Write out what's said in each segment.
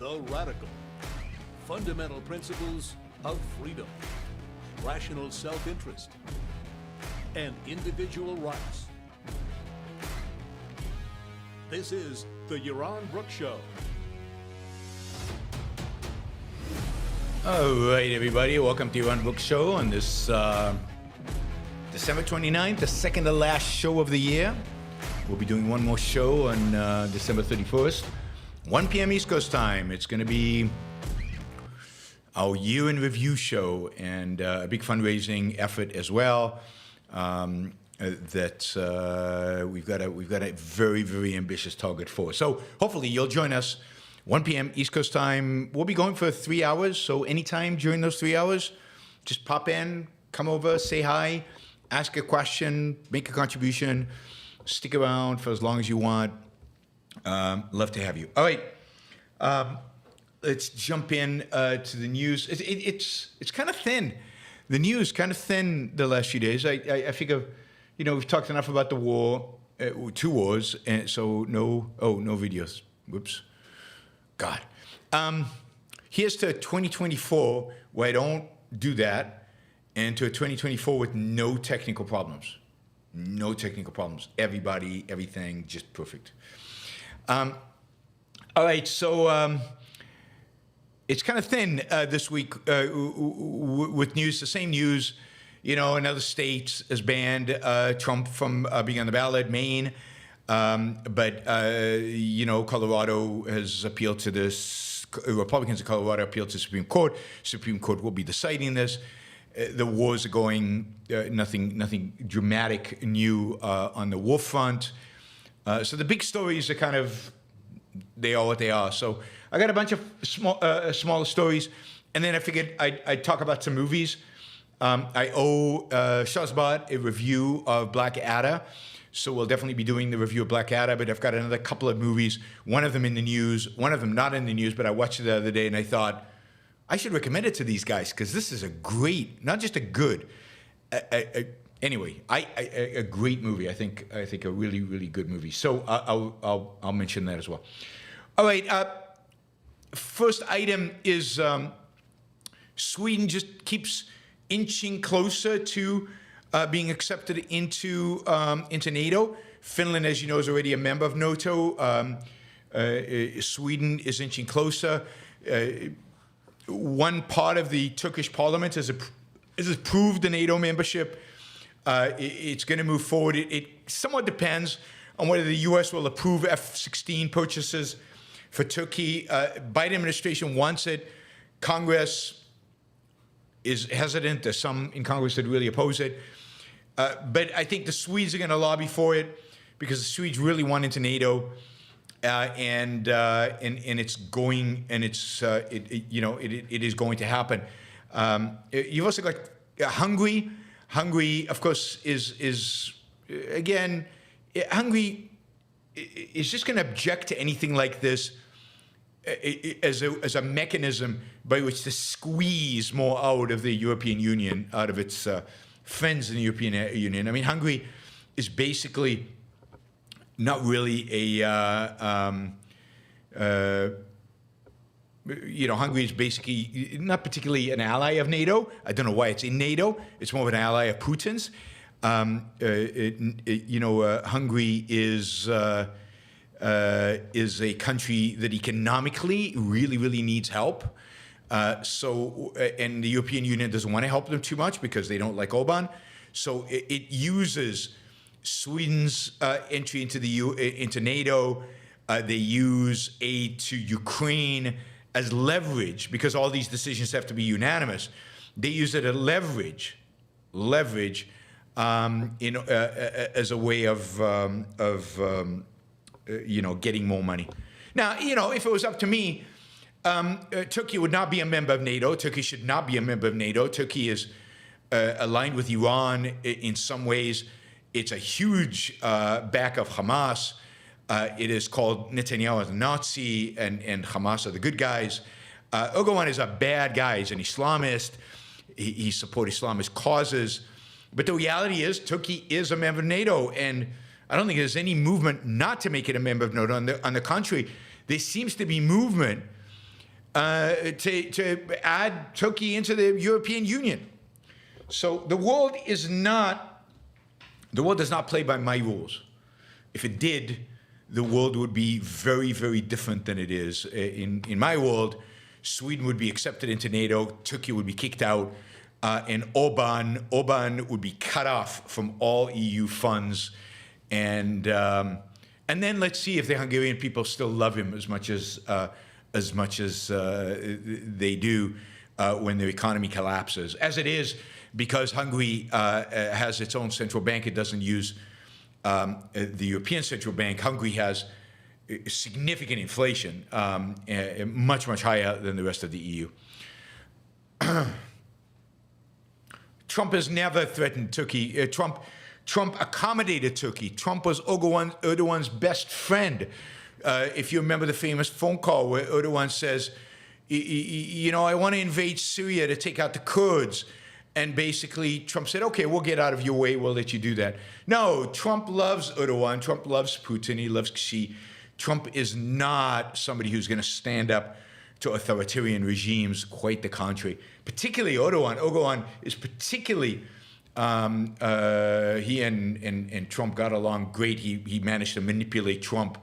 The Radical. Fundamental principles of freedom, rational self-interest, and individual rights. This is the Yaron Brook Show. All right, everybody. Welcome to Yaron Brook Show on this December 29th, the second to last show of the year. We'll be doing one more show on December 31st, 1 p.m. East Coast time. It's going to be our year in review show and a big fundraising effort as well. That we've got a very, very ambitious target for. So hopefully you'll join us 1 p.m. East Coast time. We'll be going for 3 hours. So anytime during those 3 hours, just pop in, come over, say hi, ask a question, make a contribution, stick around for as long as you want. Love to have you. All right. Let's jump in to the news. It's kind of thin. The news kind of thin the last few days. I figure, we've talked enough about the war, 2 wars, and so no videos. Whoops. God. Here's to 2024 where I don't do that, and to a 2024 with no technical problems. No technical problems. Everybody, everything, just perfect. All right, so it's kind of thin this week with news. The same news, in other states has banned Trump from being on the ballot, Maine. But Colorado has appealed to this. Republicans in Colorado appealed to the Supreme Court. Supreme Court will be deciding this. The wars are going, nothing dramatic new on the war front. So the big stories are they are what they are. So I got a bunch of smaller stories, and then I figured I'd talk about some movies. I owe Shazbot a review of Blackadder, so we'll definitely be doing the review of Blackadder, but I've got another couple of movies, one of them in the news, one of them not in the news, but I watched it the other day, and I thought, I should recommend it to these guys, because this is a great, not just a good, a great movie. I think a really, really good movie. So I'll mention that as well. All right. First item is Sweden just keeps inching closer to being accepted into NATO. Finland, as you know, is already a member of NATO. Sweden is inching closer. One part of the Turkish parliament has approved the NATO membership. It's going to move forward. It somewhat depends on whether the U.S. will approve F-16 purchases for Turkey. Biden administration wants it. Congress is hesitant. There's some in Congress that really oppose it. But I think the Swedes are going to lobby for it because the Swedes really want into NATO. And it's going, and it is going to happen. You've also got Hungary. Hungary, of course, is again, Hungary is just going to object to anything like this as a mechanism by which to squeeze more out of the European Union, out of its friends in the European Union. I mean, Hungary is basically not really Hungary is basically not particularly an ally of NATO. I don't know why it's in NATO. It's more of an ally of Putin's. Hungary is a country that economically really, really needs help. And the European Union doesn't want to help them too much because they don't like Orban. So it uses Sweden's entry into NATO. They use aid to Ukraine as leverage because all these decisions have to be unanimous. They use it as leverage, as a way of getting more money. Now, if it was up to me, Turkey would not be a member of NATO. Turkey should not be a member of NATO. Turkey is aligned with Iran in some ways. It's a huge back of Hamas. It is called Netanyahu as a Nazi and Hamas are the good guys. Erdogan is a bad guy. He's an Islamist. He supports Islamist causes. But the reality is Turkey is a member of NATO, and I don't think there's any movement not to make it a member of NATO. On the contrary, there seems to be movement to add Turkey into the European Union. So the world does not play by my rules. If it did, the world would be very, very different than it is. In my world, Sweden would be accepted into NATO, Turkey would be kicked out, and Orban would be cut off from all EU funds. And then let's see if the Hungarian people still love him as much as they do when their economy collapses. As it is, because Hungary has its own central bank, it doesn't use the European Central Bank. Hungary has significant inflation, much, much higher than the rest of the EU. Trump has never threatened Turkey. Trump accommodated Turkey. Trump was Erdogan's best friend. If you remember the famous phone call where Erdogan says, you know, I want to invade Syria to take out the Kurds. And basically, Trump said, okay, we'll get out of your way. We'll let you do that. No, Trump loves Erdogan. Trump loves Putin. He loves Xi. Trump is not somebody who's going to stand up to authoritarian regimes. Quite the contrary. Particularly Erdogan. Erdogan is particularly, he and Trump got along great. He managed to manipulate Trump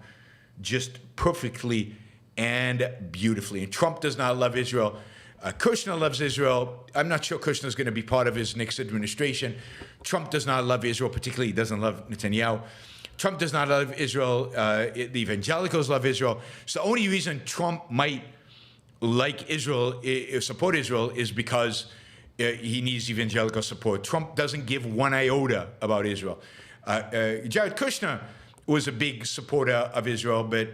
just perfectly and beautifully. And Trump does not love Israel. Kushner loves Israel. I'm not sure Kushner is going to be part of his next administration. Trump does not love Israel, particularly he doesn't love Netanyahu. Trump does not love Israel. The evangelicals love Israel. So the only reason Trump might like Israel, support Israel, is because he needs evangelical support. Trump doesn't give one iota about Israel. Jared Kushner was a big supporter of Israel, but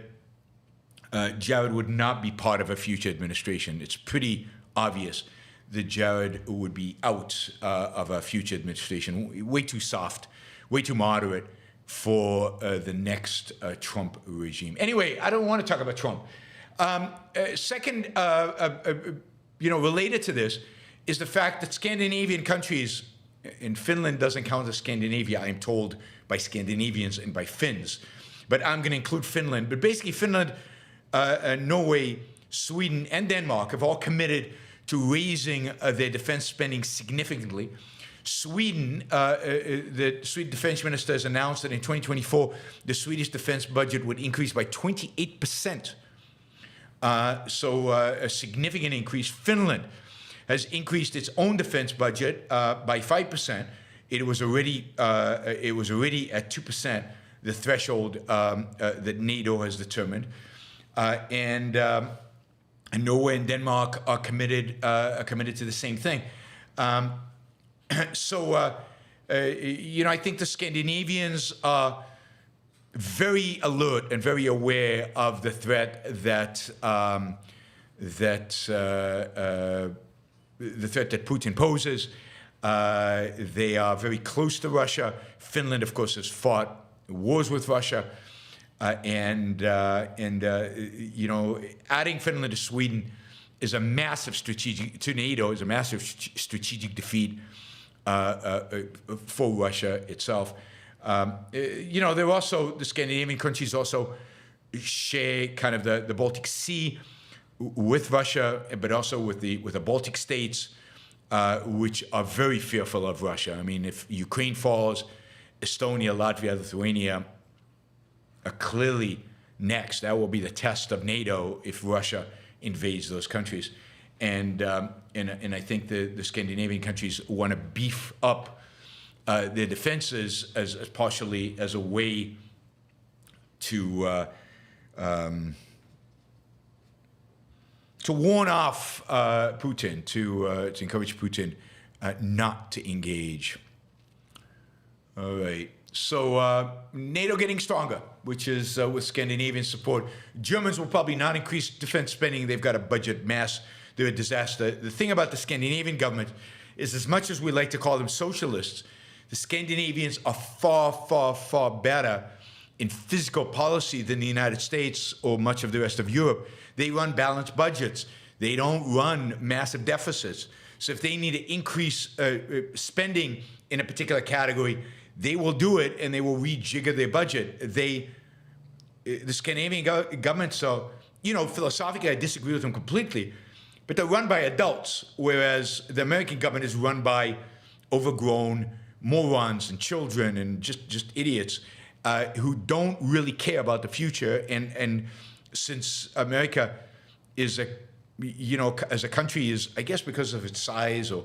Jared would not be part of a future administration. It's pretty obvious that Jared would be out of a future administration. Way too soft, way too moderate for the next Trump regime. Anyway, I don't want to talk about Trump. Second, related to this, is the fact that Scandinavian countries, and Finland doesn't count as Scandinavia, I'm told, by Scandinavians and by Finns. But I'm going to include Finland. But basically, Finland, Norway, Sweden, and Denmark have all committed to raising their defense spending significantly. Sweden, the Swedish defense minister has announced that in 2024, the Swedish defense budget would increase by 28%. So a significant increase. Finland has increased its own defense budget by 5%. It was already at 2%, the threshold that NATO has determined. And Norway and Denmark are committed to the same thing. I think the Scandinavians are very alert and very aware of the threat that Putin poses. They are very close to Russia. Finland, of course, has fought wars with Russia. Adding Finland to Sweden is a massive strategic defeat for Russia itself. They're also, the Scandinavian countries also share kind of the Baltic Sea with Russia, but also with the Baltic states, which are very fearful of Russia. I mean, if Ukraine falls, Estonia, Latvia, Lithuania are clearly next. That will be the test of NATO if Russia invades those countries. And I think the Scandinavian countries want to beef up their defenses as partially as a way to warn off Putin, to encourage Putin not to engage. All right. So NATO getting stronger, which is with Scandinavian support. Germans will probably not increase defense spending. They've got a budget mess. They're a disaster. The thing about the Scandinavian government is, as much as we like to call them socialists, the Scandinavians are far, far, far better in fiscal policy than the United States or much of the rest of Europe. They run balanced budgets. They don't run massive deficits. So if they need to increase spending in a particular category, they will do it, and they will rejigger their budget. The Scandinavian governments are philosophically, I disagree with them completely, but they're run by adults, whereas the American government is run by overgrown morons and children and just idiots who don't really care about the future. And since America is as a country is, I guess because of its size or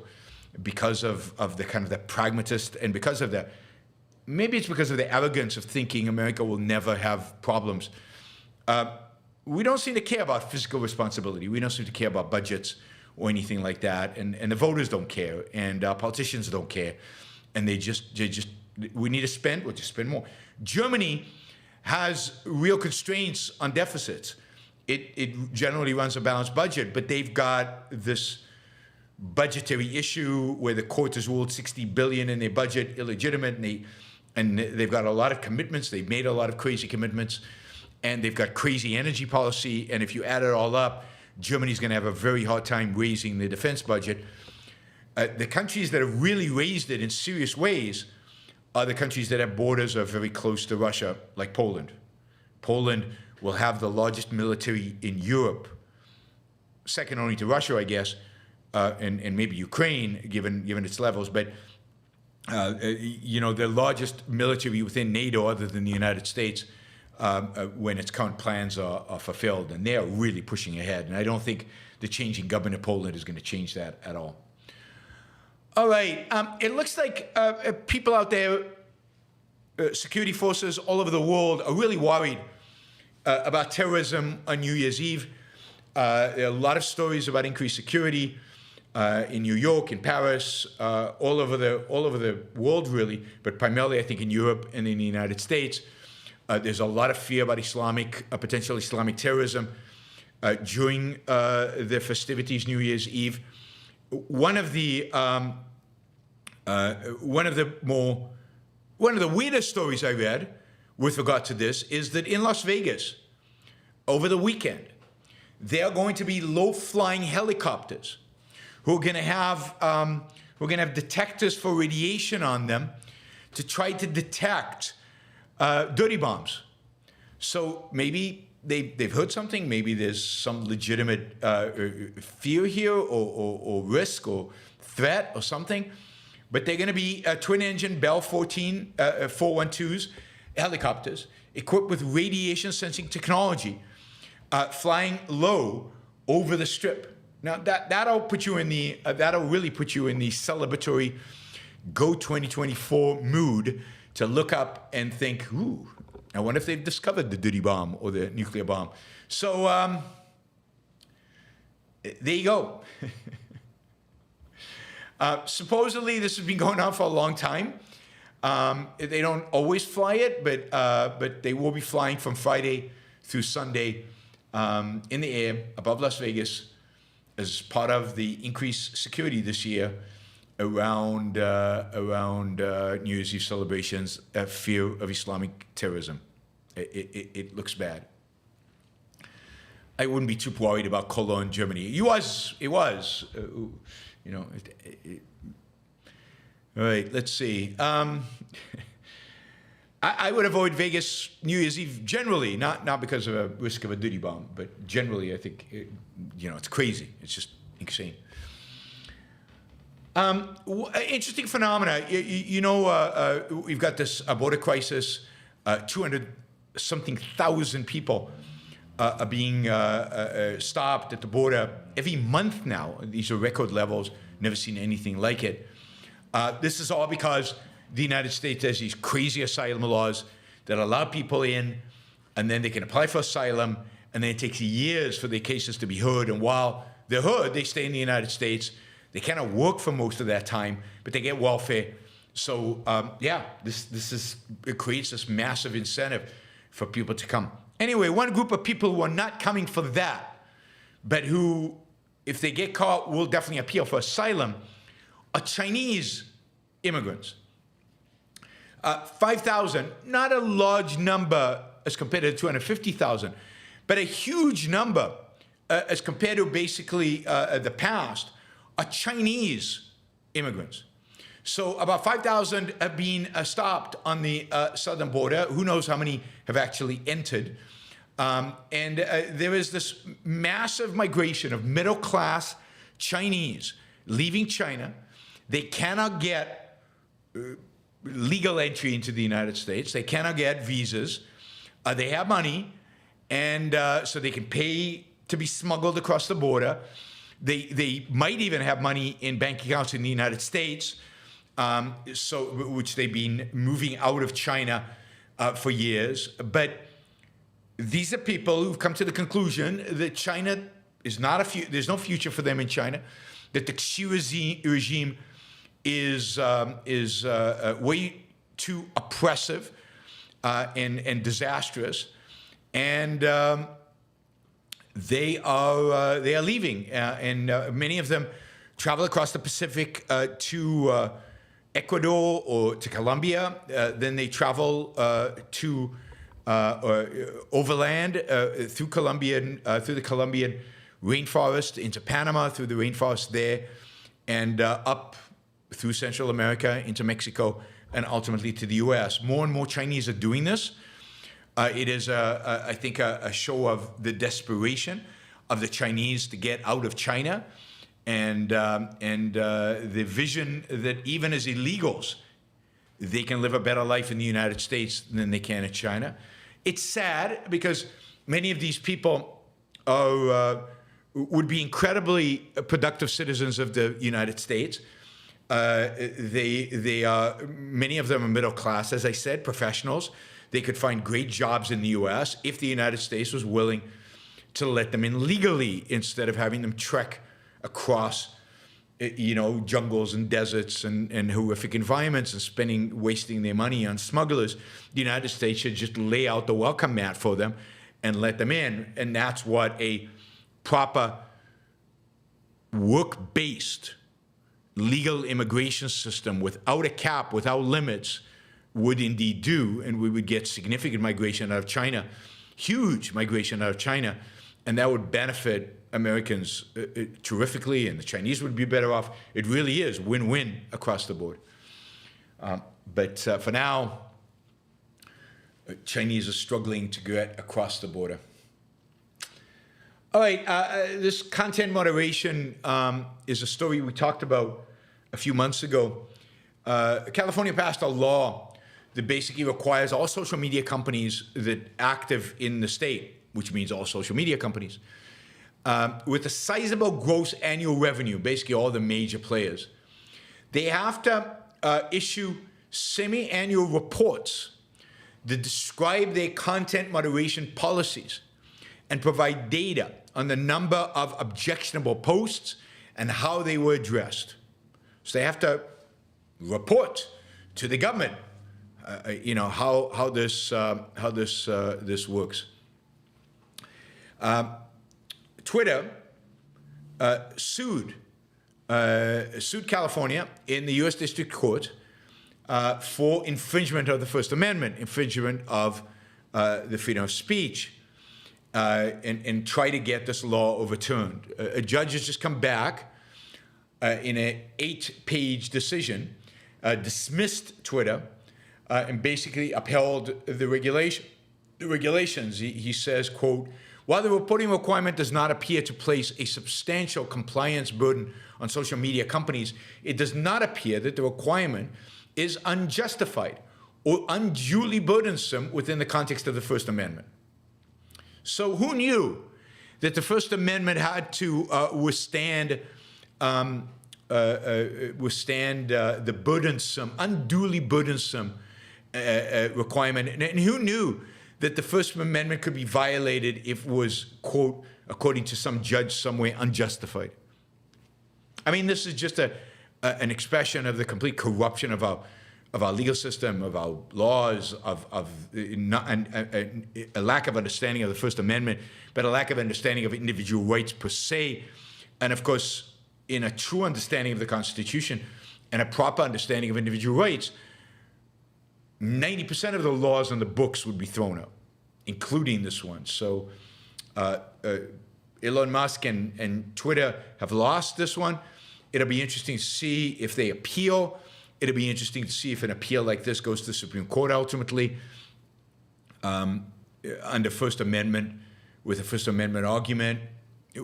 because of the kind of the pragmatist and because of the, maybe it's because of the arrogance of thinking America will never have problems. We don't seem to care about fiscal responsibility. We don't seem to care about budgets or anything like that. And the voters don't care, and politicians don't care. And they just, we need to spend, we'll just spend more. Germany has real constraints on deficits. It generally runs a balanced budget, but they've got this budgetary issue where the court has ruled 60 billion in their budget illegitimate, and they've got a lot of commitments. They've made a lot of crazy commitments, and they've got crazy energy policy. And if you add it all up, Germany's going to have a very hard time raising the defense budget. The countries that have really raised it in serious ways are the countries that have borders are very close to Russia, like Poland. Poland will have the largest military in Europe, second only to Russia, I guess, and maybe Ukraine, given its levels. But the largest military within NATO, other than the United States, when its current plans are fulfilled, and they are really pushing ahead. And I don't think the changing government of Poland is going to change that at all. All right, it looks like people out there, security forces all over the world, are really worried about terrorism on New Year's Eve. There are a lot of stories about increased security in New York, in Paris, all over the world, really, but primarily, I think, in Europe and in the United States. There's a lot of fear about potential Islamic terrorism during the festivities, New Year's Eve. One of the weirdest stories I read with regard to this is that in Las Vegas, over the weekend, there are going to be low-flying helicopters who are going to have detectors for radiation on them to try to detect dirty bombs. So maybe they've heard something. Maybe there's some legitimate fear here or risk or threat or something. But they're going to be twin-engine Bell 412s, helicopters, equipped with radiation sensing technology, flying low over the Strip. Now that'll really put you in the celebratory Go 2024 mood to look up and think, ooh, I wonder if they've discovered the dirty bomb or the nuclear bomb. So there you go. Supposedly, this has been going on for a long time. They don't always fly it, but they will be flying from Friday through Sunday in the air above Las Vegas as part of the increased security this year around New Year's Eve celebrations, fear of Islamic terrorism. It looks bad. I wouldn't be too worried about Cologne, Germany. It was. All right, let's see. I would avoid Vegas New Year's Eve generally, not because of a risk of a dirty bomb, but generally I think it's crazy. It's just insane. Interesting phenomena. We've got this border crisis. 200-something thousand people are being stopped at the border every month now. These are record levels. Never seen anything like it. This is all because the United States has these crazy asylum laws that allow people in, and then they can apply for asylum, and then it takes years for their cases to be heard. And while they're heard, they stay in the United States. They cannot work for most of that time, but they get welfare. So it creates this massive incentive for people to come. Anyway, one group of people who are not coming for that, but who, if they get caught, will definitely appeal for asylum, are Chinese immigrants. 5,000, not a large number as compared to 250,000, but a huge number as compared to basically the past, are Chinese immigrants. So about 5,000 have been stopped on the southern border. Who knows how many have actually entered? And there is this massive migration of middle-class Chinese leaving China. They cannot get legal entry into the United States. They cannot get visas. They have money, and so they can pay to be smuggled across the border. They might even have money in bank accounts in the United States, which they've been moving out of China for years. But these are people who've come to the conclusion that China is not there's no future for them in China, that the Xi regime is way too oppressive and disastrous, and they are leaving, and many of them travel across the Pacific to Ecuador or to Colombia. Then they travel to overland through the Colombian rainforest into Panama, through the rainforest there, and up through Central America into Mexico, and ultimately to the U.S. More and more Chinese are doing this. It is, I think, a show of the desperation of the Chinese to get out of China, and the vision that even as illegals, they can live a better life in the United States than they can in China. It's sad because many of these people would be incredibly productive citizens of the United States. They are, many of them are middle class, as I said, professionals. They could find great jobs in the U.S. if the United States was willing to let them in legally instead of having them trek across, jungles and deserts and horrific environments and wasting their money on smugglers. The United States should just lay out the welcome mat for them and let them in. And that's what a proper work-based legal immigration system without a cap, without limits, would indeed do, and we would get significant migration out of China, huge migration out of China, and that would benefit Americans terrifically, and the Chinese would be better off. It really is win-win across the board. But for now, Chinese are struggling to get across the border. All right, this content moderation is a story we talked about a few months ago. California passed a law that basically requires all social media companies that active in the state, which means all social media companies, with a sizable gross annual revenue, basically all the major players, they have to issue semi-annual reports that describe their content moderation policies and provide data on the number of objectionable posts and how they were addressed. So they have to report to the government, how this works. Twitter sued California in the U.S. District Court for infringement of the First Amendment, infringement of the freedom of speech, and try to get this law overturned. A judge has just come back in an 8-page decision, dismissed Twitter, and basically upheld the regulations. He says, quote, "While the reporting requirement does not appear to place a substantial compliance burden on social media companies, it does not appear that the requirement is unjustified or unduly burdensome within the context of the First Amendment." So who knew that the First Amendment had to withstand the burdensome, unduly burdensome requirement? And who knew that the First Amendment could be violated if it was, quote, according to some judge somewhere, unjustified? I mean, this is just an expression of the complete corruption of our legal system, of our laws, of a lack of understanding of the First Amendment, but a lack of understanding of individual rights per se. And of course, in a true understanding of the Constitution and a proper understanding of individual rights, 90% of the laws on the books would be thrown out, including this one. So Elon Musk and Twitter have lost this one. It'll be interesting to see if they appeal. It'll be interesting to see if an appeal like this goes to the Supreme Court ultimately. under First Amendment with a First Amendment argument.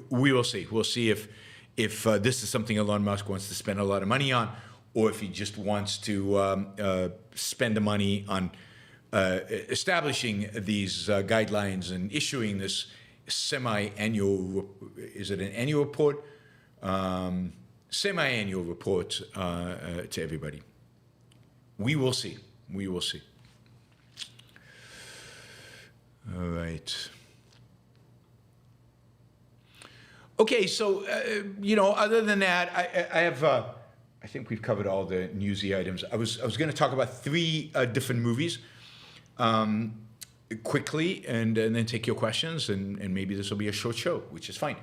We will see. We'll see if this is something Elon Musk wants to spend a lot of money on, or if he just wants to spend the money on establishing these guidelines and issuing this semi-annual, is it an annual report? Semi-annual report to everybody. We will see. We will see. All right. Okay, so, other than that, I have, I think we've covered all the newsy items. I was going to talk about 3 different movies quickly and then take your questions, and maybe this will be a short show, which is fine.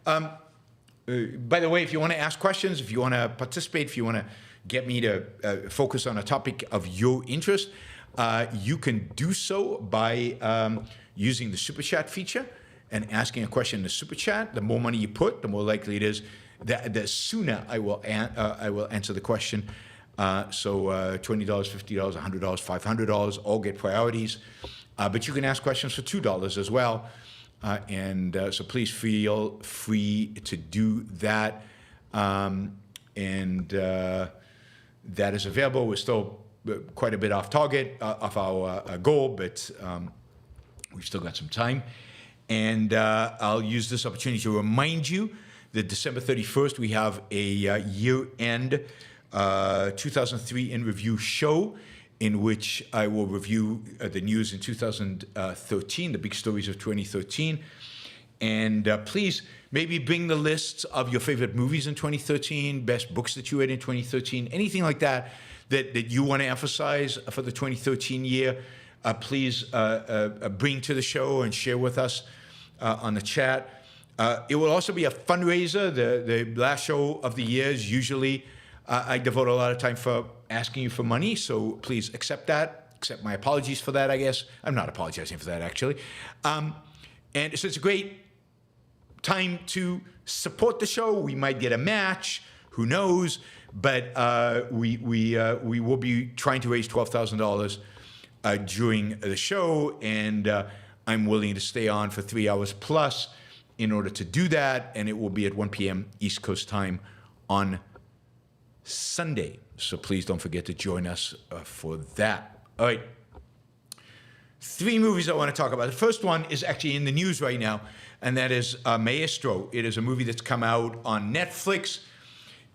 By the way, if you want to ask questions, if you want to participate, if you want to get me to focus on a topic of your interest, you can do so by using the Super Chat feature and asking a question in the Super Chat. The more money you put, the more likely it is that the sooner I will answer the question. So $20, $50, $100, $500 all get priorities. But you can ask questions for $2 as well. So please feel free to do that. That is available. We're still quite a bit off target, off our goal, but we've still got some time. And I'll use this opportunity to remind you that December 31st, we have a year-end 2003 in review show in which I will review the news in 2013, the big stories of 2013. And please, maybe bring the lists of your favorite movies in 2013, best books that you read in 2013, anything like that you want to emphasize for the 2013 year. Please bring to the show and share with us on the chat. It will also be a fundraiser. The last show of the year is usually, I devote a lot of time for asking you for money, so please accept that. Accept my apologies for that, I guess. I'm not apologizing for that, actually. And so it's a great time to support the show. We might get a match, who knows, but we will be trying to raise $12,000 during the show, and I'm willing to stay on for 3 hours plus in order to do that, and it will be at 1 p.m. East Coast time on Sunday. So please don't forget to join us for that. All right. 3 movies I want to talk about. The first one is actually in the news right now, and that is Maestro. It is a movie that's come out on Netflix.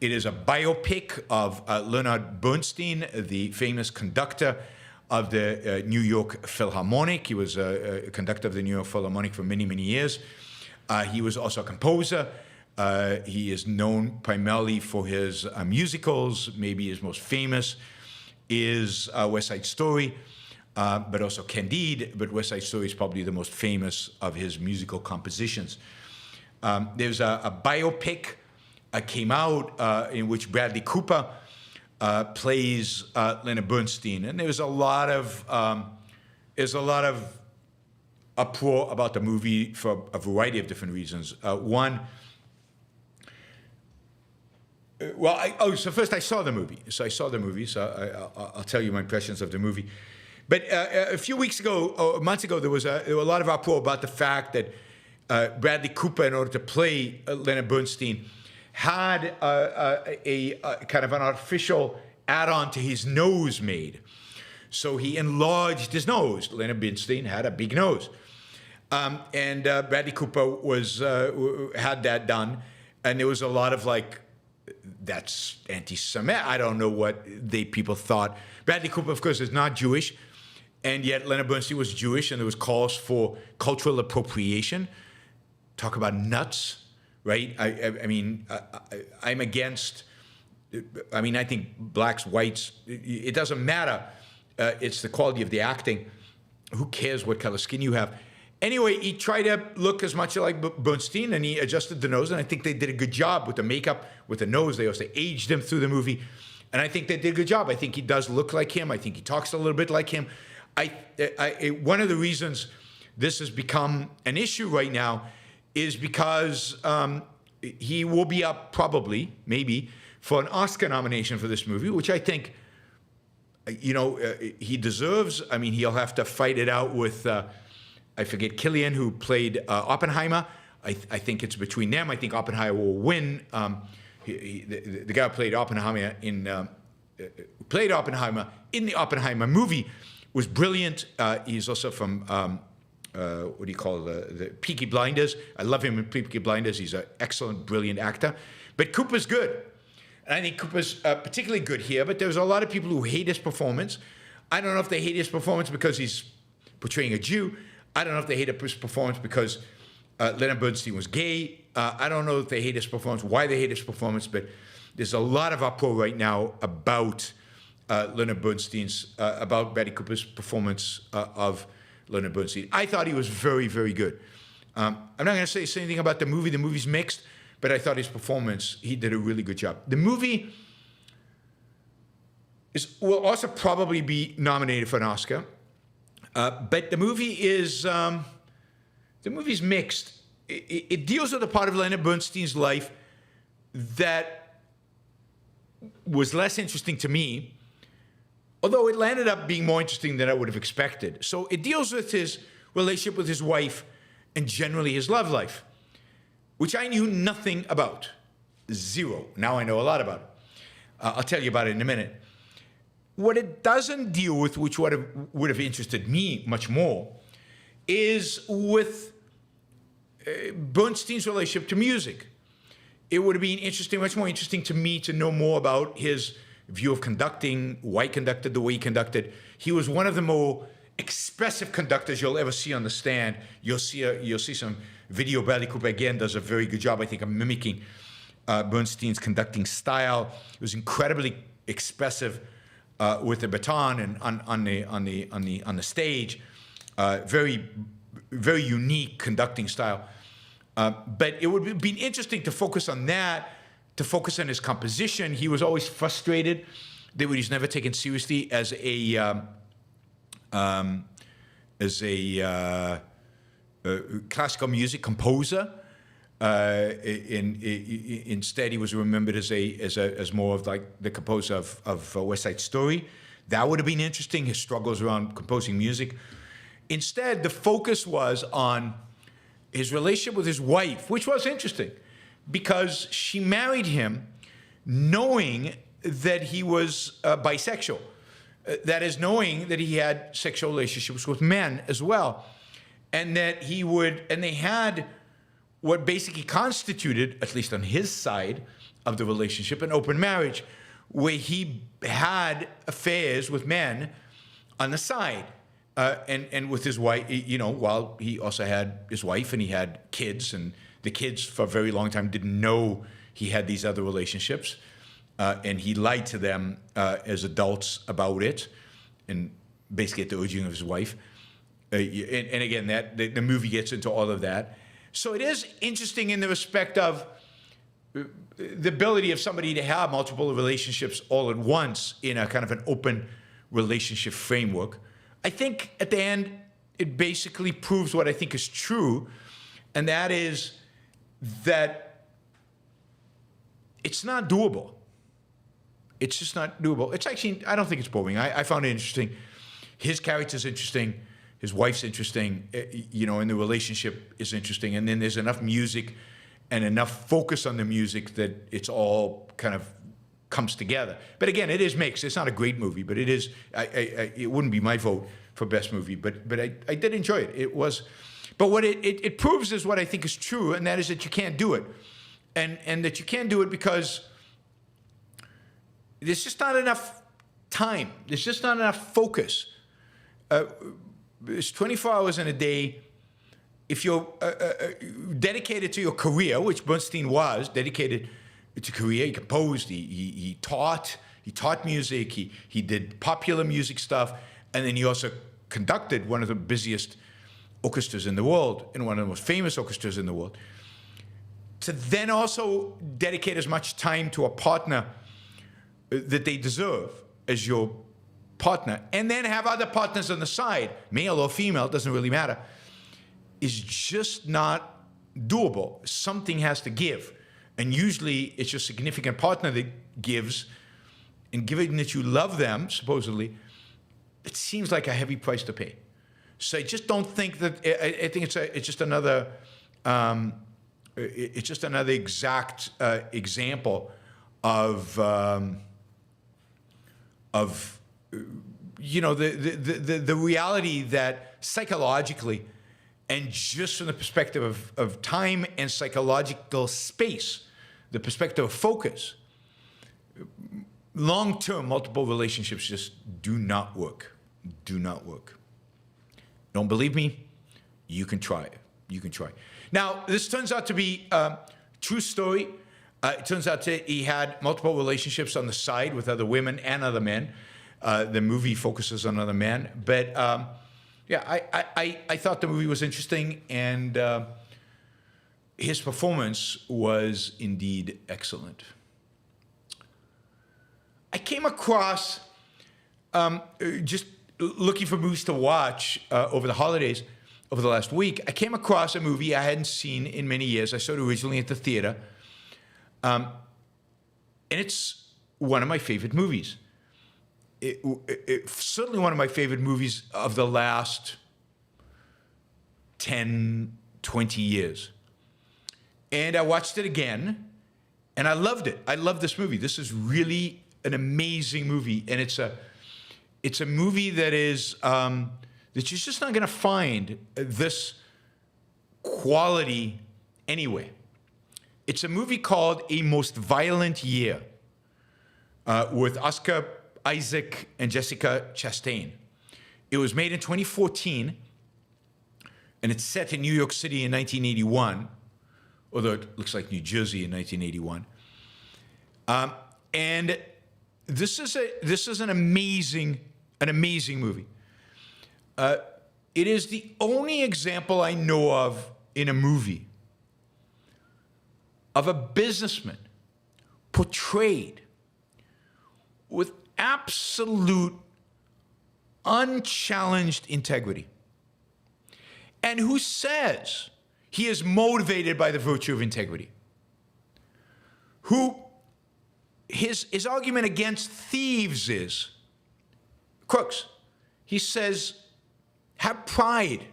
It is a biopic of Leonard Bernstein, the famous conductor of the New York Philharmonic. He was a conductor of the New York Philharmonic for many, many years. He was also a composer. He is known primarily for his musicals. Maybe his most famous is West Side Story, but also Candide. But West Side Story is probably the most famous of his musical compositions. There's a biopic came out in which Bradley Cooper plays Leonard Bernstein, and there's a lot of uproar about the movie for a variety of different reasons. One. So first I saw the movie. So I'll tell you my impressions of the movie. But a few weeks ago, or months ago, there were a lot of uproar about the fact that Bradley Cooper, in order to play Leonard Bernstein, had a kind of an artificial add-on to his nose made. So he enlarged his nose. Leonard Bernstein had a big nose. And Bradley Cooper had that done. And there was a lot of that's anti-Semitic. I don't know what people thought. Bradley Cooper, of course, is not Jewish, and yet Leonard Bernstein was Jewish, and there was calls for cultural appropriation. Talk about nuts, right? I mean, I'm against. I mean, I think blacks, whites, it doesn't matter. It's the quality of the acting. Who cares what color skin you have? Anyway, he tried to look as much like Bernstein, and he adjusted the nose, and I think they did a good job with the makeup, with the nose. They also aged him through the movie, and I think they did a good job. I think he does look like him. I think he talks a little bit like him. One of the reasons this has become an issue right now is because he will be up probably, maybe, for an Oscar nomination for this movie, which I think, he deserves. I mean, he'll have to fight it out with I forget Killian, who played Oppenheimer. I think it's between them. I think Oppenheimer will win. The guy who played Oppenheimer in the Oppenheimer movie was brilliant. He's also from what do you call the Peaky Blinders. I love him in Peaky Blinders. He's an excellent, brilliant actor. But Cooper's good. And I think Cooper's particularly good here, but there's a lot of people who hate his performance. I don't know if they hate his performance because he's portraying a Jew. I don't know if they hate his performance because Leonard Bernstein was gay. I don't know if they hate his performance, why they hate his performance, but there's a lot of uproar right now about Leonard Bernstein's, about Bradley Cooper's performance of Leonard Bernstein. I thought he was very, very good. I'm not going to say anything about the movie. The movie's mixed, but I thought his performance, he did a really good job. The movie will also probably be nominated for an Oscar, but the movie is the movie's mixed. It deals with a part of Leonard Bernstein's life that was less interesting to me, although it landed up being more interesting than I would have expected. So it deals with his relationship with his wife and generally his love life, which I knew nothing about. Zero. Now I know a lot about it. I'll tell you about it in a minute. What it doesn't deal with, which would have interested me much more, is with Bernstein's relationship to music. It would have been interesting, much more interesting to me to know more about his view of conducting, why he conducted the way he conducted. He was one of the more expressive conductors you'll ever see on the stand. You'll see some video. Bradley Cooper, again, does a very good job, I think, of mimicking Bernstein's conducting style. It was incredibly expressive with the baton and on the stage. Very, very unique conducting style. But it would have been interesting to focus on that, to focus on his composition. He was always frustrated that he was never taken seriously as a classical music composer. Instead, he was remembered as more of like the composer of West Side Story. That would have been interesting, his struggles around composing music. Instead, the focus was on his relationship with his wife, which was interesting because she married him knowing that he was bisexual. That is, knowing that he had sexual relationships with men as well. And that they had what basically constituted, at least on his side of the relationship, an open marriage, where he had affairs with men on the side. And with his wife, while he also had his wife and he had kids, and the kids for a very long time didn't know he had these other relationships, and he lied to them as adults about it, and basically at the urging of his wife. And again, the movie gets into all of that. So it is interesting in the respect of the ability of somebody to have multiple relationships all at once in a kind of an open relationship framework. I think at the end, it basically proves what I think is true, and that is that it's not doable. It's just not doable. It's actually, I don't think it's boring. I found it interesting. His character's interesting. His wife's interesting. And the relationship is interesting. And then there's enough music and enough focus on the music that it's all kind of comes together. But again, it is mixed. It's not a great movie, but it is. It wouldn't be my vote for best movie, but I did enjoy it. It was, but what it proves is what I think is true, and that is that you can't do it, and that you can't do it because there's just not enough time. There's just not enough focus. It's 24 hours in a day. If you're dedicated to your career, which Bernstein was dedicated to career, he composed, he taught music, he did popular music stuff, and then he also conducted one of the busiest orchestras in the world, and one of the most famous orchestras in the world. To then also dedicate as much time to a partner that they deserve as your partner, and then have other partners on the side, male or female, doesn't really matter, is just not doable. Something has to give. And usually it's your significant partner that gives, and given that you love them, supposedly, it seems like a heavy price to pay. So I just don't think that. I think it's just another exact example of the reality that psychologically, and just from the perspective of time and psychological space, the perspective of focus, long-term multiple relationships just do not work. Do not work. Don't believe me? You can try it. You can try. Now, this turns out to be a true story. It turns out that he had multiple relationships on the side with other women and other men. The movie focuses on other men. But yeah, I thought the movie was interesting, and his performance was indeed excellent. I came across, just looking for movies to watch over the holidays, over the last week, I came across a movie I hadn't seen in many years. I saw it originally at the theater. And it's one of my favorite movies. It's certainly one of my favorite movies of the last 10, 20 years. And I watched it again, and I loved it. I love this movie. This is really an amazing movie, and it's a movie that is that you're just not going to find this quality anywhere. It's a movie called A Most Violent Year with Oscar Isaac and Jessica Chastain. It was made in 2014, and it's set in New York City in 1981, although it looks like New Jersey in 1981. And this is an amazing movie. It is the only example I know of in a movie of a businessman portrayed with absolute, unchallenged integrity, and who says he is motivated by the virtue of integrity. Who his argument against thieves is crooks. He says, have pride.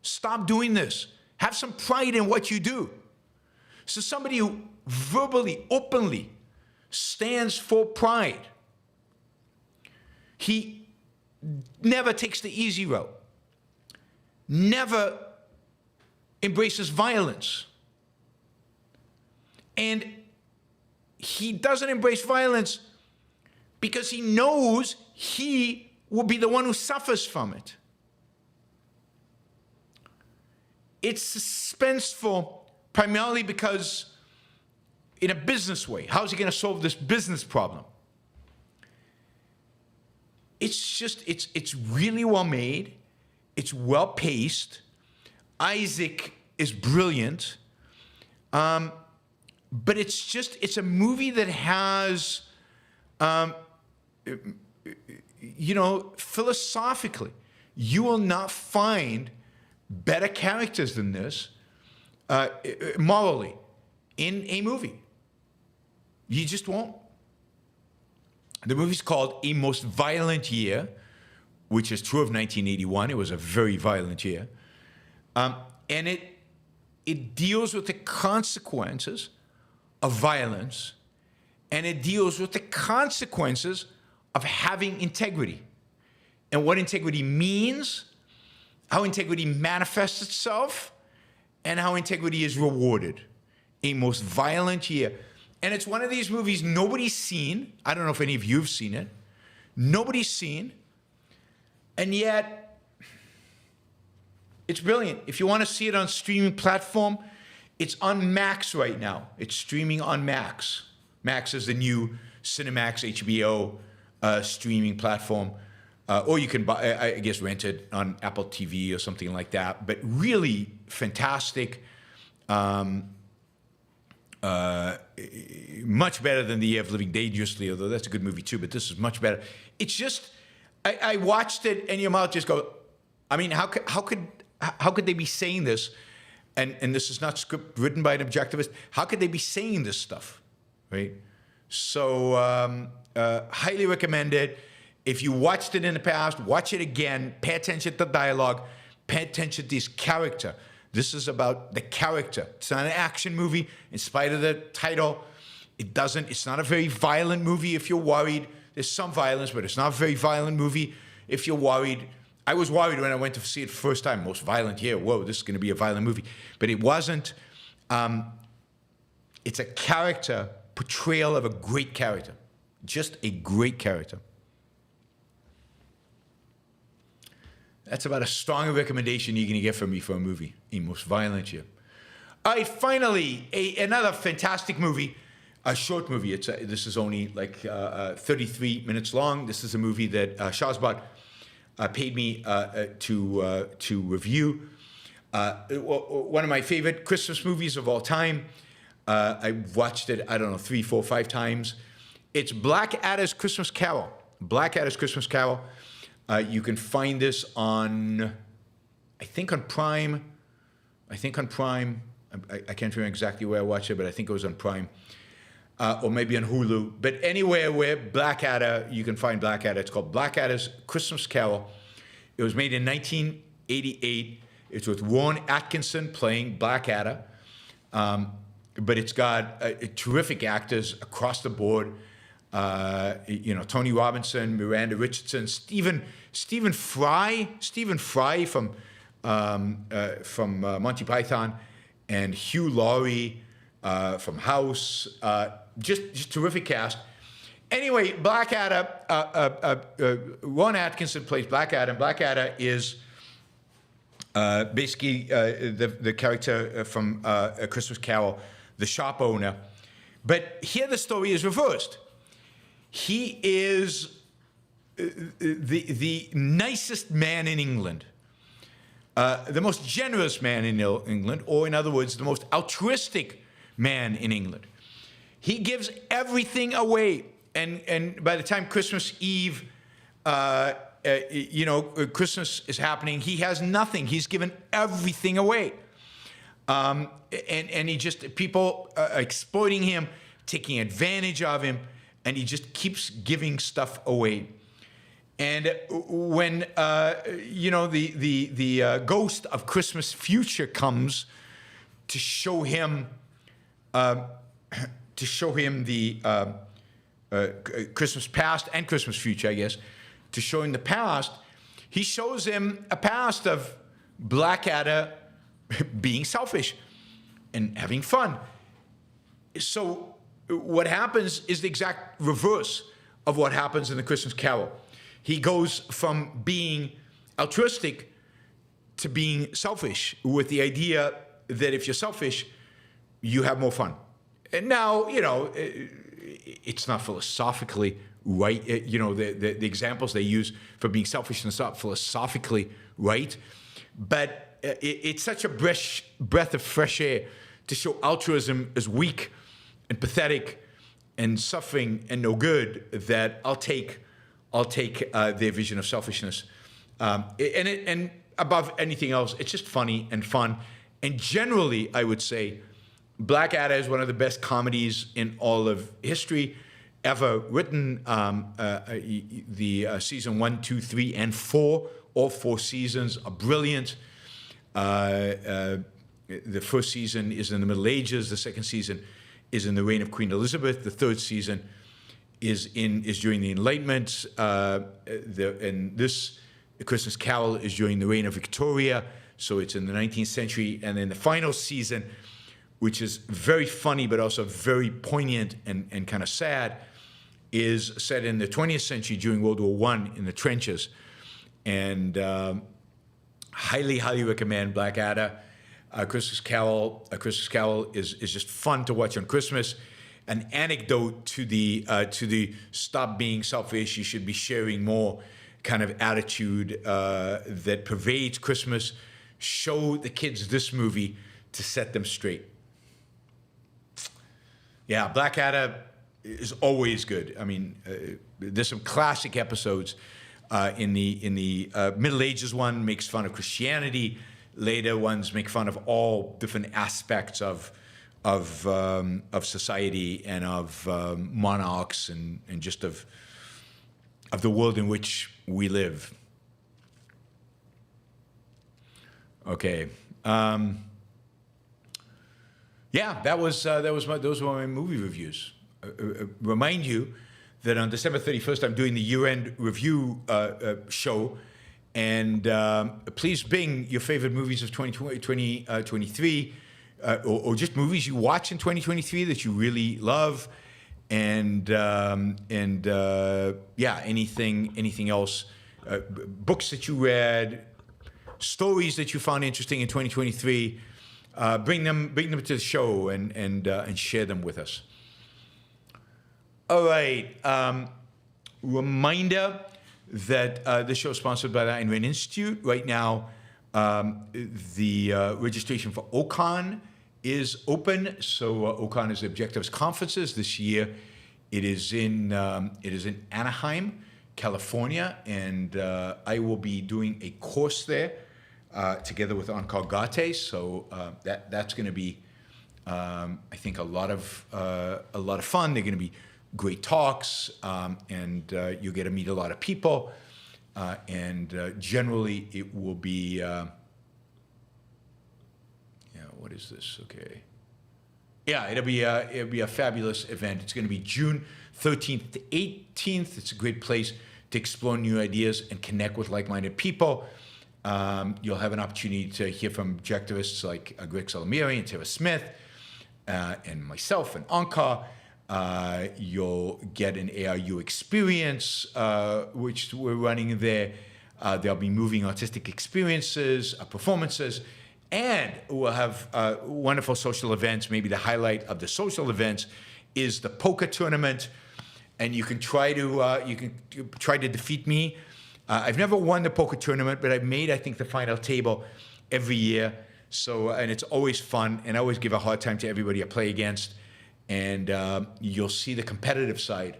Stop doing this. Have some pride in what you do. So somebody who verbally, openly stands for pride. He never takes the easy route. Never embraces violence. And he doesn't embrace violence because he knows he will be the one who suffers from it. It's suspenseful primarily because, in a business way, how is he going to solve this business problem? It's really well made. It's well paced. Isaac is brilliant. But it's a movie that has, philosophically, you will not find better characters than this, morally, in a movie. You just won't. The movie's called A Most Violent Year, which is true of 1981. It was a very violent year. And it deals with the consequences of violence, and it deals with the consequences of having integrity and what integrity means, how integrity manifests itself, and how integrity is rewarded. A Most Violent Year. And it's one of these movies nobody's seen. I don't know if any of you have seen it. Nobody's seen. And yet, it's brilliant. If you want to see it on streaming platform, it's on Max right now. It's streaming on Max. Max is the new Cinemax HBO streaming platform. Or you can buy, I guess, rent it on Apple TV or something like that. But really fantastic. Much better than The Year of Living Dangerously, although that's a good movie too, but this is much better. It's just, I watched it and your mouth just go, I mean, how could they be saying this? And this is not script written by an objectivist. How could they be saying this stuff, right? So highly recommend it. If you watched it in the past, watch it again. Pay attention to the dialogue. Pay attention to his character. This is about the character. It's not an action movie, in spite of the title. It's not a very violent movie if you're worried. There's some violence, but it's not a very violent movie if you're worried. I was worried when I went to see it the first time. Most violent here. Whoa, this is going to be a violent movie. But it wasn't. It's a character portrayal of a great character. Just a great character. That's about as strong a recommendation you're going to get from me for a movie. A most violent year. All right, finally, another fantastic movie. A short movie. This is only like 33 minutes long. This is a movie that Shazbot paid me to review. One of my favorite Christmas movies of all time. I watched it, I don't know, 3, 4, 5 times. It's Blackadder's Christmas Carol. Blackadder's Christmas Carol. You can find this on, I think on Prime. I can't remember exactly where I watched it, but I think it was on Prime. Or maybe on Hulu. But anywhere where Blackadder, you can find Blackadder. It's called Blackadder's Christmas Carol. It was made in 1988. It's with Ron Atkinson playing Blackadder. But it's got terrific actors across the board. Tony Robinson, Miranda Richardson, Stephen Fry from Monty Python, and Hugh Laurie from House. Just terrific cast. Anyway, Blackadder, Ron Atkinson plays Blackadder, and Blackadder is basically the character from A Christmas Carol, the shop owner. But here the story is reversed. He is the nicest man in England, the most generous man in England, or in other words, the most altruistic man in England. He gives everything away, and by the time Christmas Eve, Christmas is happening, he has nothing. He's given everything away, and people are exploiting him, taking advantage of him, and he just keeps giving stuff away. And when the ghost of Christmas future comes to show him the Christmas past and Christmas future, I guess, to show him the past, he shows him a past of Blackadder being selfish and having fun. So what happens is the exact reverse of what happens in the Christmas Carol. He goes from being altruistic to being selfish, with the idea that if you're selfish, you have more fun. And now, it's not philosophically right. The examples they use for being selfish is not philosophically right, but it's such a breath of fresh air to show altruism as weak and pathetic and suffering and no good that I'll take their vision of selfishness. And above anything else, it's just funny and fun. And generally, I would say, Blackadder is one of the best comedies in all of history ever written. The season 1, 2, 3, and 4, all 4 seasons are brilliant. The first season is in the Middle Ages. The second season is in the reign of Queen Elizabeth. The third season is during the Enlightenment. And this Christmas Carol is during the reign of Victoria. So it's in the 19th century. And then the final season, which is very funny but also very poignant and kind of sad, is set in the 20th century during World War I in the trenches. And highly, highly recommend Blackadder. A Christmas Carol is just fun to watch on Christmas. An anecdote to the stop being selfish, you should be sharing more kind of attitude that pervades Christmas. Show the kids this movie to set them straight. Yeah, Blackadder is always good. I mean, there's some classic episodes. In the Middle Ages one makes fun of Christianity. Later ones make fun of all different aspects of society and of monarchs and just of the world in which we live. Okay. Yeah, those were my movie reviews. Remind you that on December 31st, I'm doing the year-end review show. And please bring your favorite movies of 2023, or just movies you watch in 2023 that you really love, and anything else, books that you read, stories that you found interesting in 2023. Bring them to the show and share them with us. All right. Reminder that this show is sponsored by the Ayn Rand Institute. Right now, the registration for OCON is open. So OCON is the Objectivist Conferences this year. It is in Anaheim, California, and I will be doing a course there together with Ankar Gate. So that's going to be, I think, a lot of fun. They're going to be great talks, and you'll get to meet a lot of people, and generally it will be what is this? Okay, it'll be a fabulous event. It's going to be June 13th to 18th. It's a great place to explore new ideas and connect with like-minded people. You'll have an opportunity to hear from objectivists like Greg Salamiri and Tara Smith, and myself and Ankar. You'll get an ARU experience, which we're running there. There'll be moving artistic experiences, performances, and we'll have wonderful social events. Maybe the highlight of the social events is the poker tournament, and you can try to defeat me. I've never won the poker tournament, but I've made, I think, the final table every year. So, and it's always fun, and I always give a hard time to everybody I play against. And you'll see the competitive side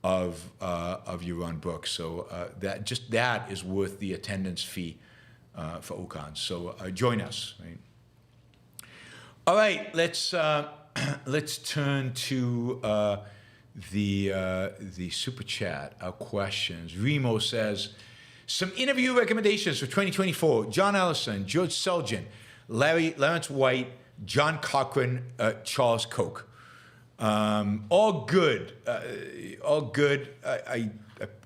of Yaron Brook. So that is worth the attendance fee for OCON. So join us. Right? All right, let's turn to the super chat. Our questions. Remo says, some interview recommendations for 2024: John Allison, George Selgin, Lawrence White, John Cochrane, Charles Koch. All good. All good. I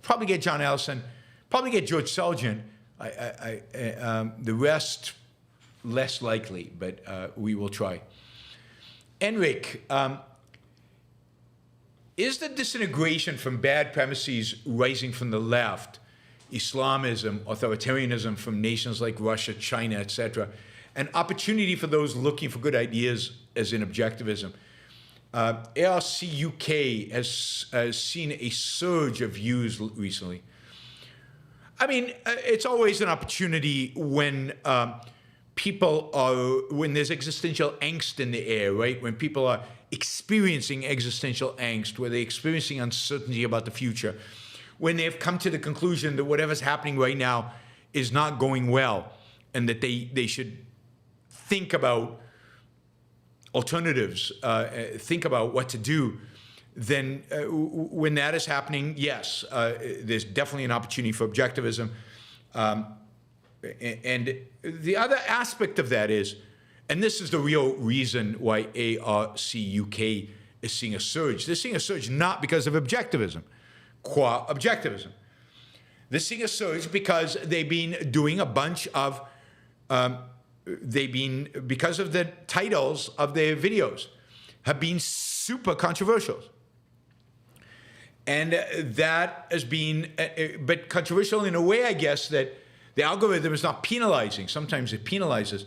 probably get John Allison, probably get George Selgin. The rest, less likely, but we will try. Enric, is the disintegration from bad premises rising from the left, Islamism, authoritarianism from nations like Russia, China, etc., an opportunity for those looking for good ideas as in objectivism? ARCUK has seen a surge of views recently. I mean, it's always an opportunity when when there's existential angst in the air, right? When people are experiencing existential angst, where they're experiencing uncertainty about the future, when they've come to the conclusion that whatever's happening right now is not going well, and that they should think about alternatives, think about what to do, then when that is happening, yes, there's definitely an opportunity for objectivism. And the other aspect of that is, and this is the real reason why ARCUK is seeing a surge. They're seeing a surge not because of objectivism, qua objectivism. They're seeing a surge because they've been doing a bunch of because of the titles of their videos, have been super controversial. And that has been, but controversial in a way, I guess, that the algorithm is not penalizing. Sometimes it penalizes.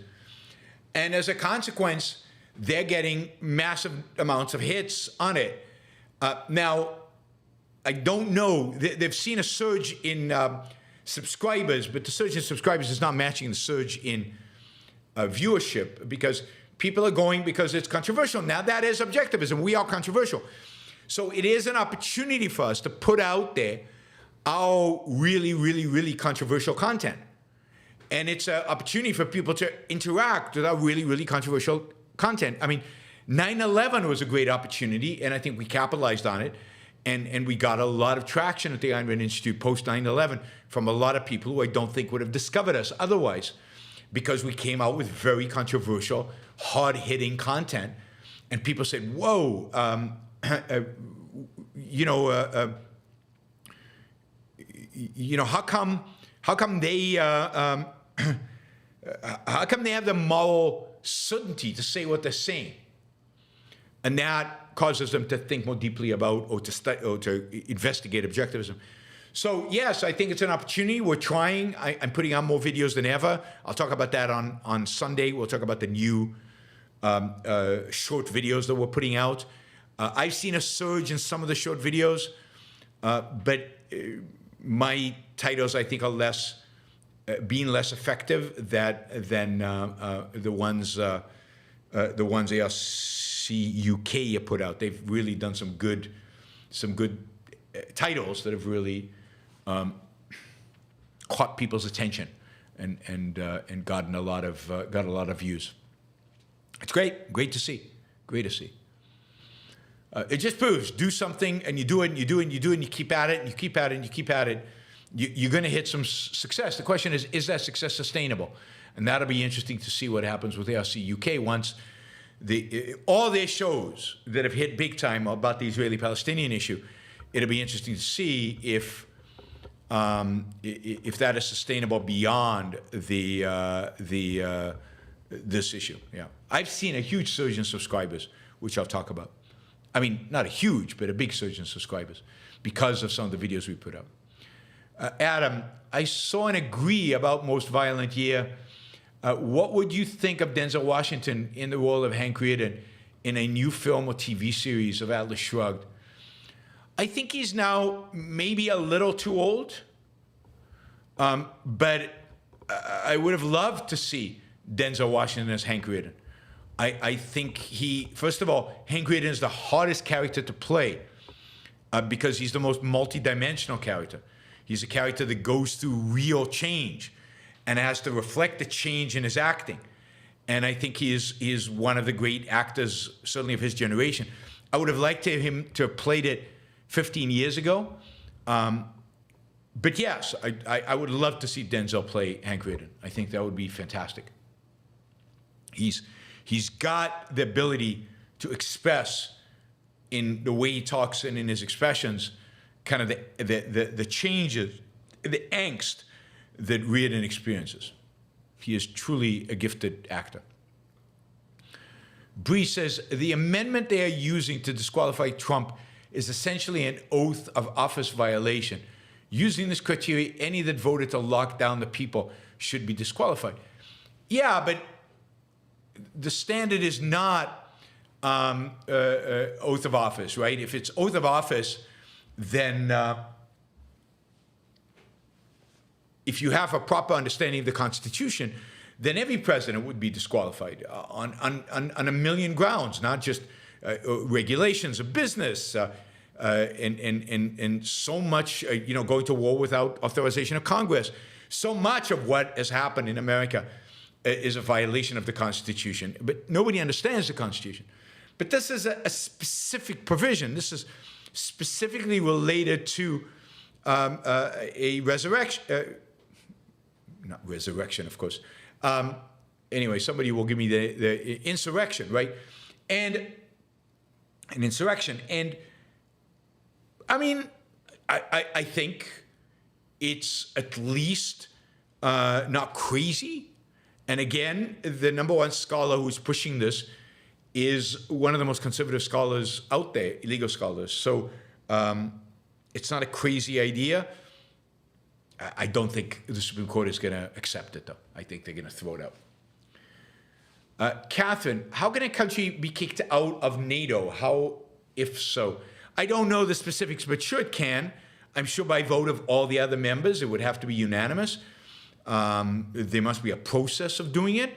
And as a consequence, they're getting massive amounts of hits on it. Now, I don't know. They've seen a surge in subscribers, but the surge in subscribers is not matching the surge in viewership, because people are going because it's controversial. Now that is objectivism. We are controversial. So it is an opportunity for us to put out there our really, really, really controversial content. And it's an opportunity for people to interact with our really, really controversial content. I mean, 9/11 was a great opportunity, and I think we capitalized on it. And we got a lot of traction at the Ayn Rand Institute post 9/11 from a lot of people who I don't think would have discovered us otherwise. because we came out with very controversial, hard-hitting content, and people said, "Whoa, how come they have the moral certainty to say what they're saying?" And that causes them to think more deeply about or to investigate objectivism. So yes, I think it's an opportunity. We're trying. I'm putting out more videos than ever. I'll talk about that on Sunday. We'll talk about the new short videos that we're putting out. I've seen a surge in some of the short videos, but my titles, I think, are being less effective than the ones ARCUK put out. They've really done some good titles that have really caught people's attention and gotten a lot of views. It's great to see. Great to see. It just proves, do something and you do it and you do it and you do it and you keep at it and you keep at it and you keep at it. You're going to hit some success. The question is that success sustainable? And that'll be interesting to see what happens with ARCUK once all their shows that have hit big time about the Israeli-Palestinian issue. It'll be interesting to see if that is sustainable beyond this issue. Yeah, I've seen a huge surge in subscribers, which I'll talk about. I mean, not a huge, but a big surge in subscribers because of some of the videos we put up. Adam, I saw and agree about most violent year. What would you think of Denzel Washington in the role of Hank Rearden in a new film or TV series of Atlas Shrugged? I think he's now maybe a little too old, but I would have loved to see Denzel Washington as Hank Rearden. I think first of all, Hank Rearden is the hardest character to play because he's the most multidimensional character. He's a character that goes through real change and has to reflect the change in his acting. And I think he is one of the great actors, certainly of his generation. I would have liked him to have played it 15 years ago. But yes, I would love to see Denzel play Hank Rearden. I think that would be fantastic. He's got the ability to express in the way he talks and in his expressions kind of the changes, the angst that Rearden experiences. He is truly a gifted actor. Bree says, the amendment they are using to disqualify Trump is essentially an oath of office violation. Using this criteria, any that voted to lock down the people should be disqualified. Yeah, but the standard is not oath of office, right? If it's oath of office, then if you have a proper understanding of the Constitution, then every president would be disqualified on a million grounds, not just regulations of business and so much, going to war without authorization of Congress. So much of what has happened in America is a violation of the Constitution, but nobody understands the Constitution. But this is a specific provision. This is specifically related to a resurrection, not resurrection, of course. Anyway, somebody will give me the insurrection, right? And an insurrection. And I mean, I think it's at least not crazy. And again, the number one scholar who's pushing this is one of the most conservative scholars out there, legal scholars. So it's not a crazy idea. I don't think the Supreme Court is going to accept it, though. I think they're going to throw it out. Catherine, how can a country be kicked out of NATO? How, if so? I don't know the specifics, but sure it can. I'm sure by vote of all the other members, it would have to be unanimous. There must be a process of doing it.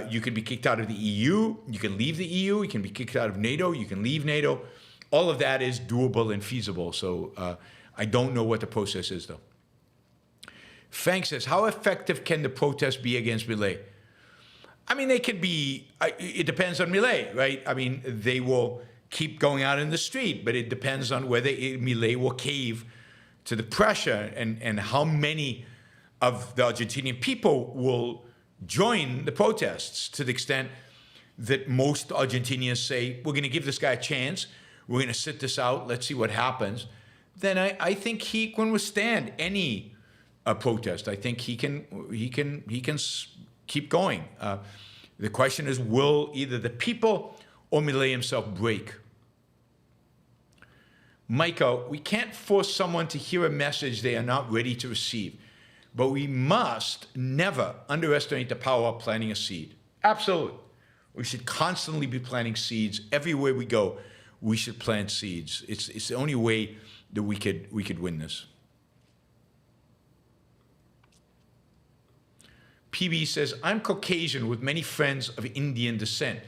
You can be kicked out of the EU. You can leave the EU. You can be kicked out of NATO. You can leave NATO. All of that is doable and feasible. So I don't know what the process is, though. Frank says, how effective can the protest be against Milei? I mean, they can be, it depends on Milei, right? I mean, they will keep going out in the street, but it depends on whether Milei will cave to the pressure and how many of the Argentinian people will join the protests to the extent that most Argentinians say, we're going to give this guy a chance, we're going to sit this out, let's see what happens, then I think he can withstand any protest. I think he can keep going. The question is, will either the people or Milei himself break? Micah, we can't force someone to hear a message they are not ready to receive, but we must never underestimate the power of planting a seed. Absolutely. We should constantly be planting seeds. Everywhere we go, we should plant seeds. It's the only way that we could win this. PB says, I'm Caucasian with many friends of Indian descent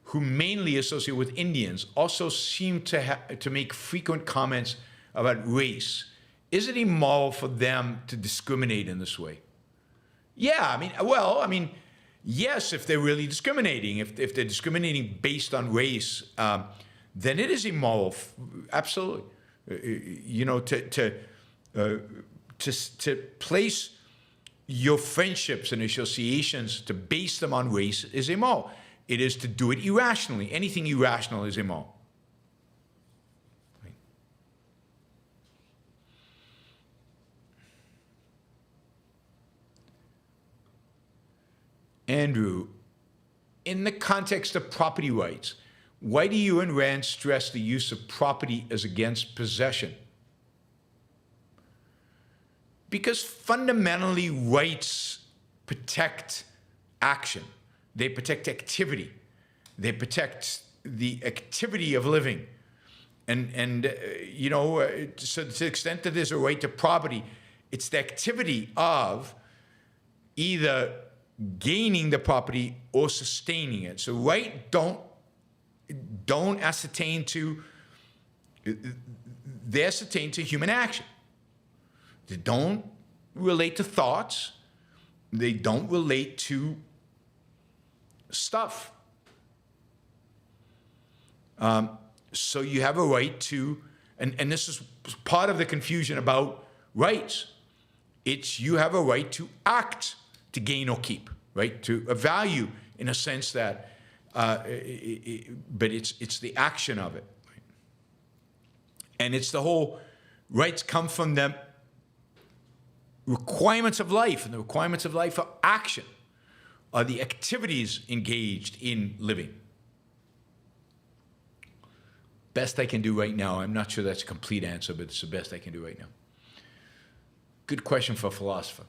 who mainly associate with Indians, also seem to make frequent comments about race. Is it immoral for them to discriminate in this way? Yeah, yes, if they're really discriminating, if they're discriminating based on race, then it is immoral, absolutely. To place your friendships and associations, to base them on race, is immoral. It is to do it irrationally. Anything irrational is immoral. Right. Andrew, in the context of property rights, why do you and Rand stress the use of property as against possession? Because fundamentally, rights protect action. They protect activity. They protect the activity of living. So to the extent that there's a right to property, it's the activity of either gaining the property or sustaining it. So right don't ascertain to, they ascertain to human action. They don't relate to thoughts. They don't relate to stuff. So you have a right to, and this is part of the confusion about rights. It's you have a right to act to gain or keep, right? To a value in a sense that, but it's the action of it. Right? And it's the whole, rights come from the requirements of life, and the requirements of life are action, are the activities engaged in living. Best I can do right now. I'm not sure that's a complete answer, but it's the best I can do right now. Good question for a philosopher.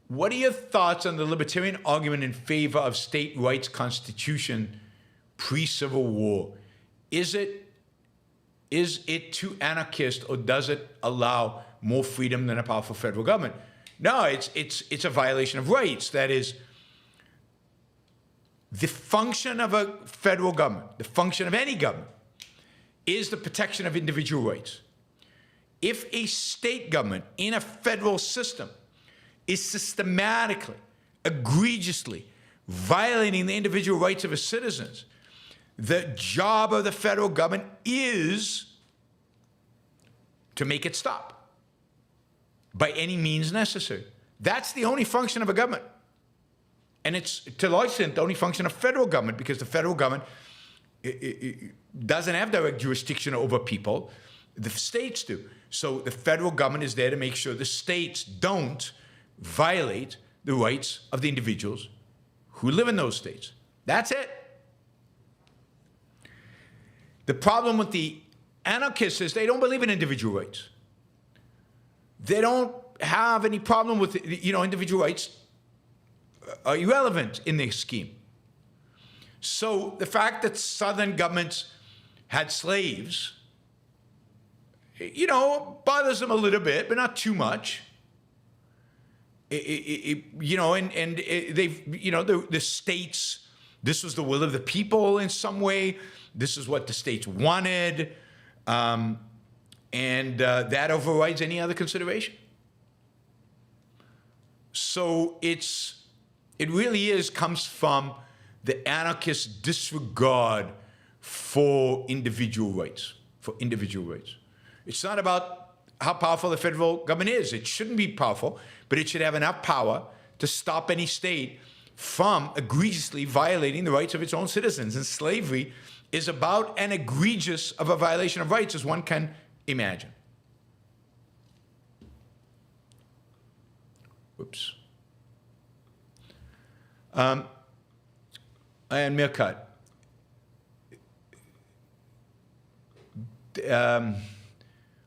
What are your thoughts on the libertarian argument in favor of state rights constitution pre-Civil War? Is it too anarchist, or does it allow more freedom than a powerful federal government? No, it's a violation of rights. That is, the function of a federal government, the function of any government, is the protection of individual rights. If a state government in a federal system is systematically, egregiously violating the individual rights of its citizens, the job of the federal government is to make it stop by any means necessary. That's the only function of a government. And it's, to a large extent, the only function of federal government, because the federal government it doesn't have direct jurisdiction over people. The states do. So the federal government is there to make sure the states don't violate the rights of the individuals who live in those states. That's it. The problem with the anarchists is they don't believe in individual rights. They don't have any problem with, individual rights are irrelevant in their scheme. So the fact that Southern governments had slaves, bothers them a little bit, but not too much. The states, this was the will of the people in some way. This is what the states wanted. That overrides any other consideration. So it really comes from the anarchist disregard for individual rights, It's not about how powerful the federal government is. It shouldn't be powerful, but it should have enough power to stop any state from egregiously violating the rights of its own citizens. And slavery is about as egregious of a violation of rights as one can imagine. Whoops. And Mirkat.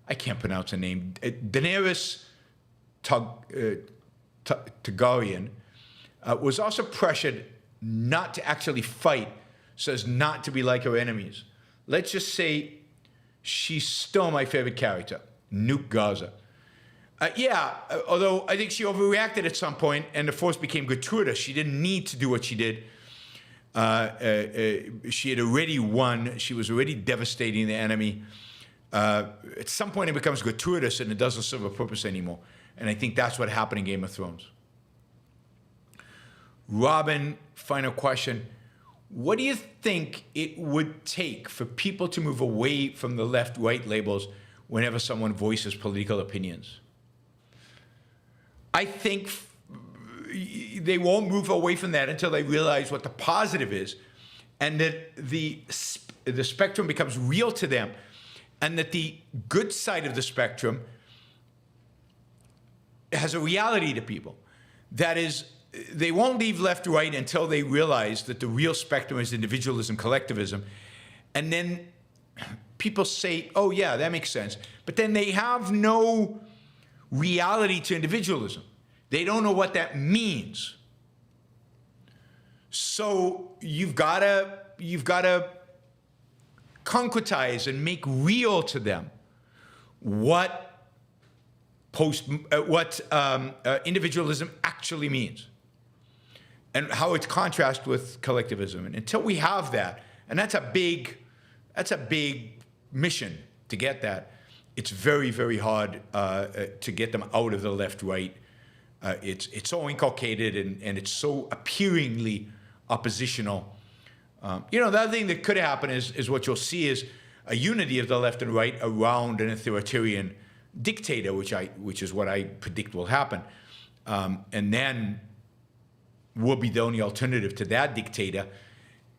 I can't pronounce her name. Daenerys Targaryen was also pressured not to actually fight so as not to be like her enemies. Let's just say she's still my favorite character, Nuuke Gazza. Although I think she overreacted at some point and the force became gratuitous. She didn't need to do what she did. She had already won. She was already devastating the enemy. At some point it becomes gratuitous and it doesn't serve a purpose anymore. And I think that's what happened in Game of Thrones. Robin, final question. What do you think it would take for people to move away from the left-right labels whenever someone voices political opinions? I think they won't move away from that until they realize what the positive is and that the spectrum becomes real to them and that the good side of the spectrum has a reality to people. That is, they won't leave left to right until they realize that the real spectrum is individualism, collectivism. And then people say, oh yeah, that makes sense. But then they have no reality to individualism. They don't know what that means. So you've got to concretize and make real to them what individualism actually means and how it contrasts with collectivism. And until we have that, and that's a big mission to get that, it's very, very hard to get them out of the left-right. It's so inculcated and it's so appearingly oppositional. The other thing that could happen is what you'll see is a unity of the left and right around an authoritarian dictator, which is what I predict will happen. And then we'll be the only alternative to that dictator.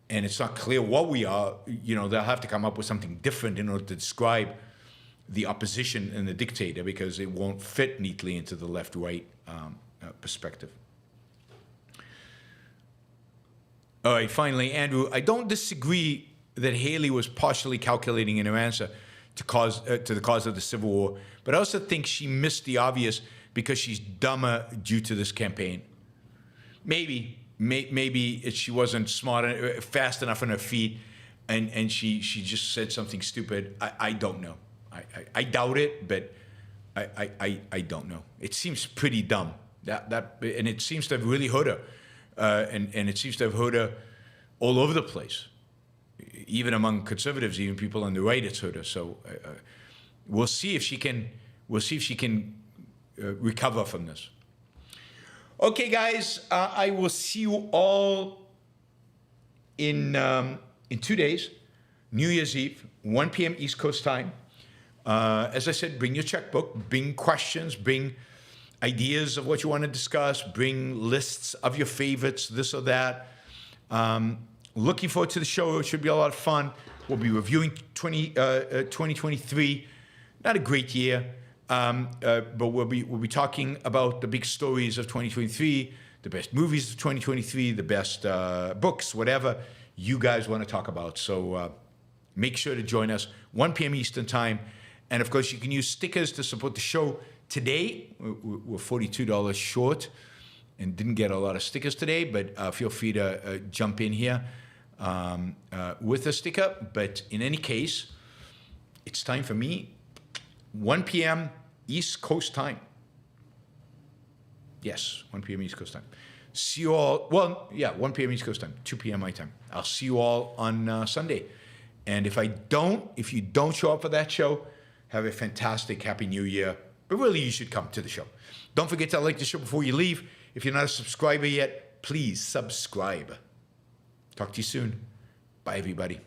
And it's not clear what we are. They'll have to come up with something different in order to describe the opposition and the dictator because it won't fit neatly into the left-right perspective. All right, finally, Andrew, I don't disagree that Haley was partially calculating in her answer to the cause of the Civil War, but I also think she missed the obvious because she's dumber due to this campaign. Maybe she wasn't fast enough on her feet, and she just said something stupid. I don't know. I doubt it, but I don't know. It seems pretty dumb. And it seems to have really hurt her, and it seems to have hurt her all over the place. Even among conservatives, even people on the right, it's hurt her. So we'll see if she can. We'll see if she can recover from this. Okay, guys, I will see you all in 2 days, New Year's Eve, 1 p.m. East Coast time. As I said, bring your checkbook, bring questions, bring ideas of what you want to discuss, bring lists of your favorites, this or that. Looking forward to the show. It should be a lot of fun. We'll be reviewing 2023. Not a great year, but we'll be talking about the big stories of 2023, the best movies of 2023, the best books, whatever you guys want to talk about. So make sure to join us 1 p.m. Eastern time. And of course, you can use stickers to support the show. Today, we're $42 short and didn't get a lot of stickers today, but feel free to jump in here with a sticker. But in any case, it's time for me, 1 p.m. East Coast time. Yes, 1 p.m. East Coast time. See you all, 1 p.m. East Coast time, 2 p.m. my time. I'll see you all on Sunday. And if you don't show up for that show, have a fantastic Happy New Year. But really, you should come to the show. Don't forget to like the show before you leave. If you're not a subscriber yet, please subscribe. Talk to you soon. Bye, everybody.